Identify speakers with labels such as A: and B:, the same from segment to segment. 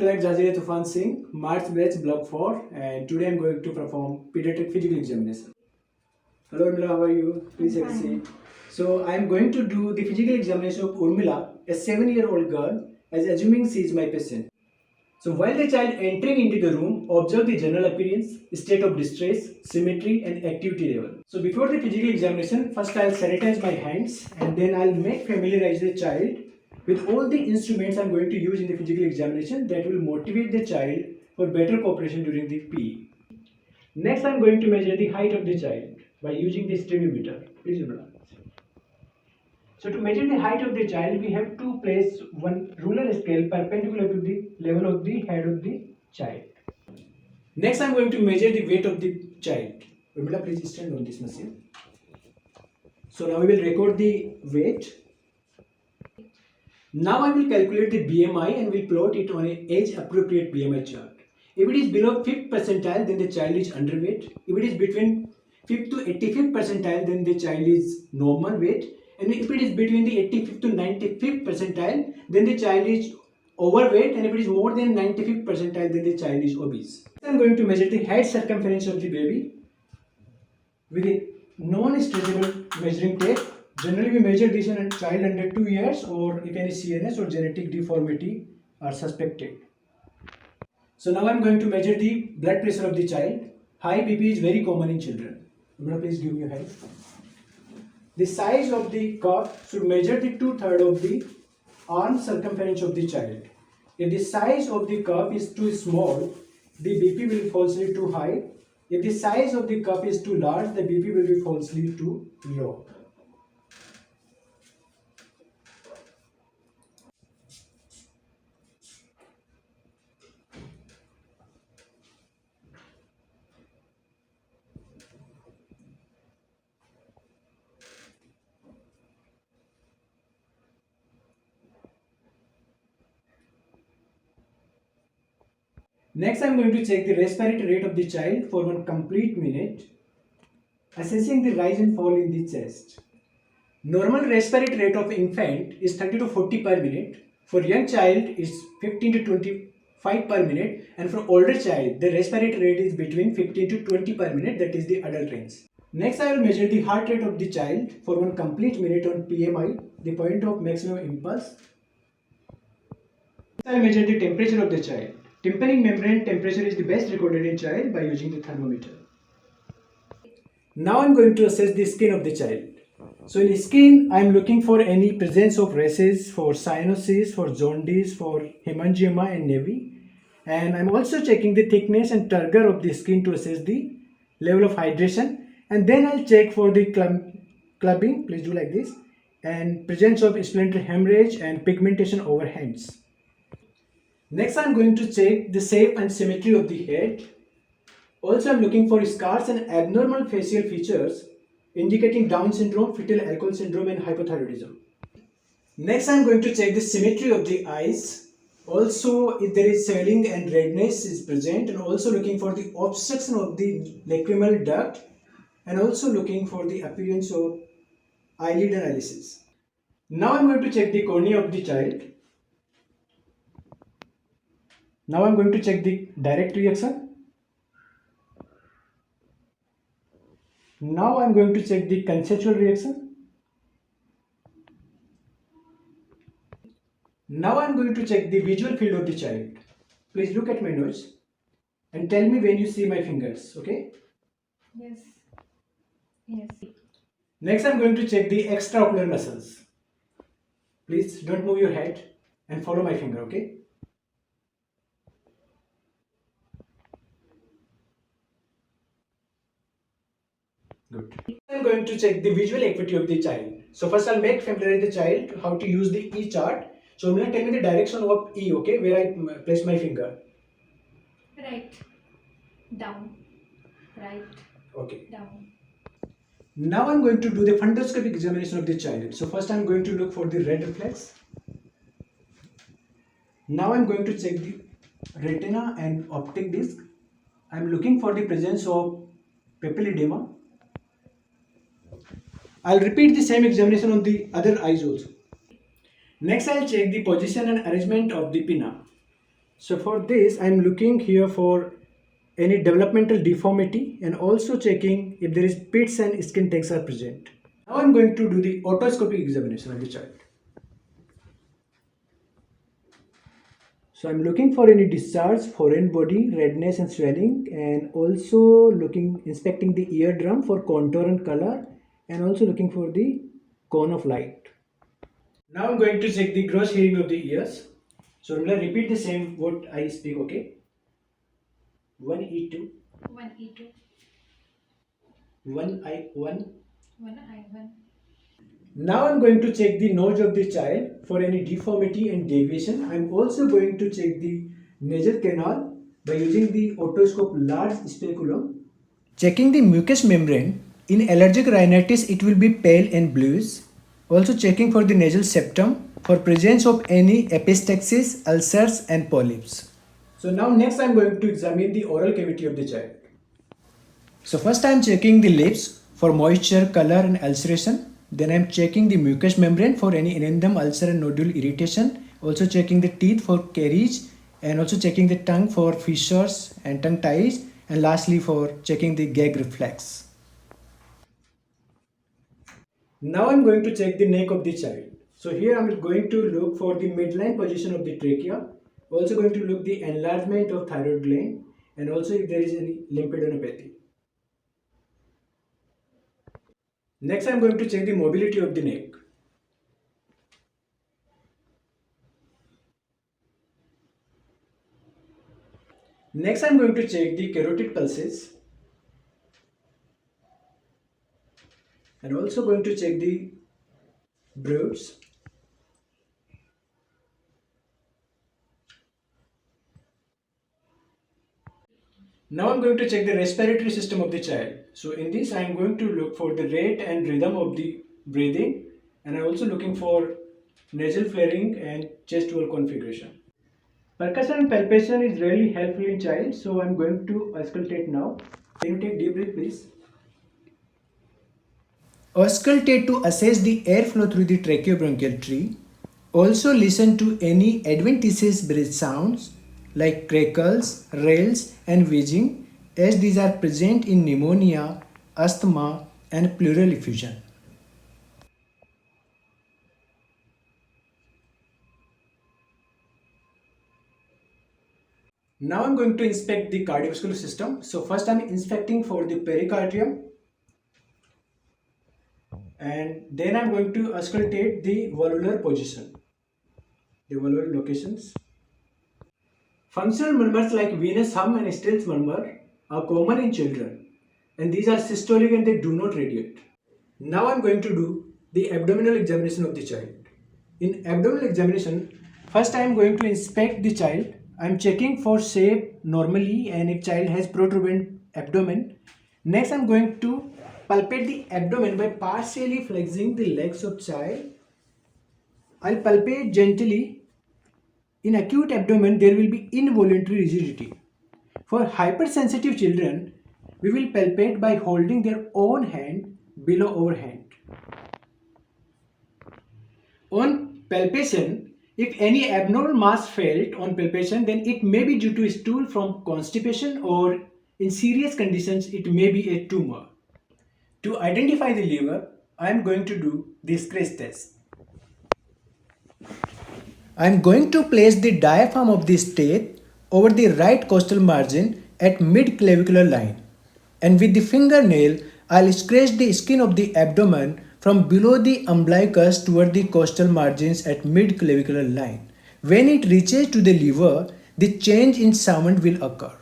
A: Clerk Jazira Tufan Singh, March batch block 4, and today I'm going to perform pediatric physical examination. Hello Urmila, how are you? Please have a seat. So I'm going to do the physical examination of Urmila, a 7-year-old girl, as assuming she is my patient. So while the child entering into the room, observe the general appearance, state of distress, symmetry and activity level. So before the physical examination, first I'll sanitize my hands and then I'll make familiarize the child with all the instruments I'm going to use in the physical examination that will motivate the child for better cooperation during the PE. Next I'm going to measure the height of the child by using the stadiometer. Please remember. So to measure the height of the child, we have to place one ruler scale perpendicular to the level of the head of the child. Next, I'm going to measure the weight of the child. Urmila, please stand on this machine. So now we will record the weight. Now I will calculate the BMI and will plot it on an age-appropriate BMI chart. If it is below 5th percentile, then the child is underweight. If it is between 5th to 85th percentile, then the child is normal weight. And if it is between the 85th to 95th percentile, then the child is overweight. And if it is more than 95th percentile, then the child is obese. I am going to measure the head circumference of the baby with a non-stretchable measuring tape. Generally, we measure this in a child under 2 years or if any CNS or genetic deformity are suspected. So now I am going to measure the blood pressure of the child. High BP is very common in children. Please give me your hand. The size of the cuff should measure the 2/3 of the arm circumference of the child. If the size of the cuff is too small, the BP will be falsely too high. If the size of the cuff is too large, the BP will be falsely too low. Next, I am going to check the respiratory rate of the child for 1 complete minute, assessing the rise and fall in the chest. Normal respiratory rate of infant is 30 to 40 per minute. For young child is 15 to 25 per minute, and for older child the respiratory rate is between 15 to 20 per minute, that is the adult range. Next, I will measure the heart rate of the child for 1 complete minute on PMI, the point of maximum impulse. I will measure the temperature of the child. Tympanic membrane temperature is the best recorded in child by using the thermometer. Now I am going to assess the skin of the child. So in skin, I am looking for any presence of rashes, for cyanosis, for jaundice, for hemangioma and nevy. And I am also checking the thickness and turgor of the skin to assess the level of hydration. And then I'll check for the clubbing, please do like this, and presence of splinter hemorrhage and pigmentation over hands. Next, I am going to check the shape and symmetry of the head. Also, I am looking for scars and abnormal facial features indicating Down syndrome, fetal alcohol syndrome and hypothyroidism. Next, I am going to check the symmetry of the eyes. Also, if there is swelling and redness is present, and also looking for the obstruction of the lacrimal duct, and also looking for the appearance of eyelid analysis. Now I am going to check the cornea of the child. Now I am going to check the direct reaction. Now I am going to check the conceptual reaction. Now I am going to check the visual field of the child. Please look at my nose and tell me when you see my fingers, okay?
B: Yes. Yes.
A: Next, I am going to check the extraocular muscles. Please don't move your head and follow my finger, okay? Good. I am going to check the visual acuity of the child. So first I'll make familiarize the child how to use the E chart. So I'm going to tell me the direction of E, okay, where I place my finger.
B: Right. Down. Right.
A: Okay.
B: Down.
A: Now I'm going to do the fundoscopic examination of the child. So first I'm going to look for the red reflex. Now I'm going to check the retina and optic disc. I'm looking for the presence of papilledema. I'll repeat the same examination on the other eyes also. Next, I'll check the position and arrangement of the pinna. So for this, I'm looking here for any developmental deformity and also checking if there is pits and skin tags are present. Now I'm going to do the otoscopic examination of the child. So I'm looking for any discharge, foreign body, redness and swelling, and also inspecting the eardrum for contour and color, and also looking for the cone of light. Now I'm going to check the gross hearing of the ears. So I'm going to repeat the same what I speak, okay? 1E2,
B: 1E2,
A: 1I1.
B: 1I1.
A: Now I'm going to check the nose of the child for any deformity and deviation. I'm also going to check the nasal canal by using the otoscope large speculum. Checking the mucous membrane. In allergic rhinitis, it will be pale and bluish. Also checking for the nasal septum for presence of any epistaxis, ulcers and polyps. So now next I'm going to examine the oral cavity of the child. So first I'm checking the lips for moisture, color and ulceration. Then I'm checking the mucous membrane for any inundum, ulcer and nodule irritation. Also checking the teeth for caries and also checking the tongue for fissures and tongue ties. And lastly for checking the gag reflex. Now I'm going to check the neck of the child. So here I'm going to look for the midline position of the trachea. Also going to look the enlargement of thyroid gland and also if there is any lymphadenopathy. Next I'm going to check the mobility of the neck. Next I'm going to check the carotid pulses and also going to check the broods. Now I'm going to check the respiratory system of the child. So in this I am going to look for the rate and rhythm of the breathing and I'm also looking for nasal flaring and chest wall configuration. Percussion and palpation is really helpful in child, so I'm going to auscultate now. Can you take deep breath please? Auscultate to assess the airflow through the tracheobronchial tree. Also listen to any adventitious breath sounds like crackles, rails and wheezing as these are present in pneumonia, asthma and pleural effusion. Now I'm going to inspect the cardiovascular system. So first I'm inspecting for the pericardium and then I'm going to auscultate the valvular position, the valvular locations. Functional murmurs like venous hum and Stills murmur are common in children and these are systolic and they do not radiate. Now I'm going to do the abdominal examination of the child. In abdominal examination, first I am going to inspect the child. I am checking for shape normally and if child has protuberant abdomen. Next I am going to palpate the abdomen by partially flexing the legs of child. I'll palpate gently. In acute abdomen, there will be involuntary rigidity. For hypersensitive children, we will palpate by holding their own hand below our hand. On palpation, if any abnormal mass felt on palpation, then it may be due to stool from constipation or in serious conditions, it may be a tumor. To identify the liver, I am going to do the scratch test. I am going to place the diaphragm of the state over the right costal margin at mid-clavicular line and with the fingernail I'll scratch the skin of the abdomen from below the umbilicus toward the costal margins at mid-clavicular line. When it reaches to the liver, the change in sound will occur.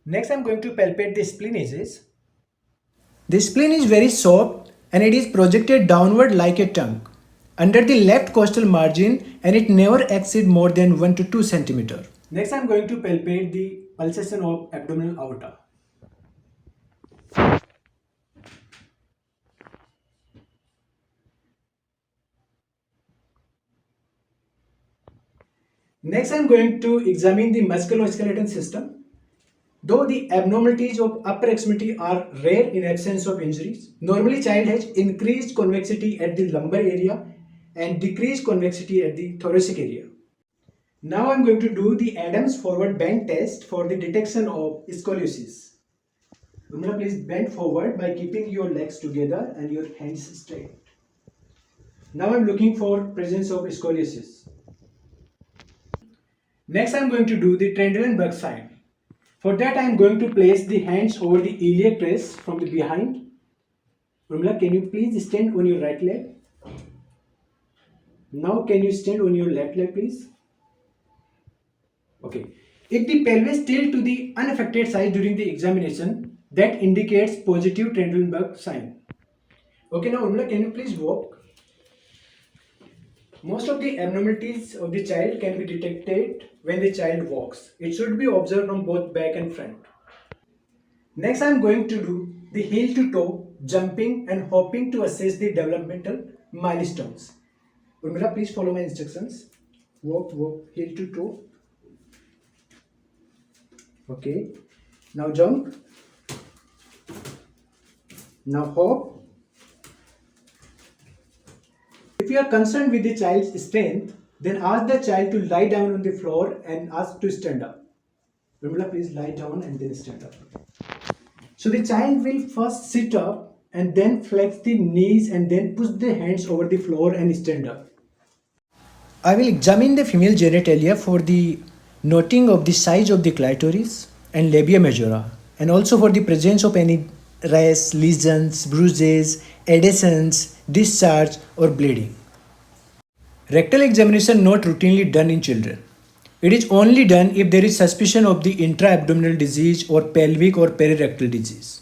A: Next I am going to palpate the spleen edges. The spleen is very soft and it is projected downward like a tongue under the left costal margin and it never exceeds more than 1 to 2 centimeter. Next I am going to palpate the pulsation of abdominal aorta. Next I am going to examine the musculoskeletal system. Though the abnormalities of upper extremity are rare in absence of injuries, normally child has increased convexity at the lumbar area and decreased convexity at the thoracic area. Now I'm going to do the Adams forward bend test for the detection of scoliosis. Urmila, please bend forward by keeping your legs together and your hands straight. Now I'm looking for presence of scoliosis. Next I'm going to do the Trendelenburg sign. For that I'm going to place the hands over the iliac crest from the behind. Urmila, can you please stand on your right leg? Now can you stand on your left leg, please? Okay. If the pelvis tilts to the unaffected side during the examination, that indicates positive Trendelenburg sign. Okay, now Urmila, can you please walk? Most of the abnormalities of the child can be detected when the child walks. It should be observed from both back and front. Next, I am going to do the heel to toe, jumping and hopping to assess the developmental milestones. Urmila, please follow my instructions. Walk, walk, heel to toe. Okay. Now jump. Now hop. If you are concerned with the child's strength, then ask the child to lie down on the floor and ask to stand up. Urmila, please lie down and then stand up. So the child will first sit up and then flex the knees and then push the hands over the floor and stand up. I will examine the female genitalia for the noting of the size of the clitoris and labia majora, and also for the presence of any rash, lesions, bruises, adhesions, discharge or bleeding. Rectal examination not routinely done in children. It is only done if there is suspicion of the intra-abdominal disease or pelvic or perirectal disease.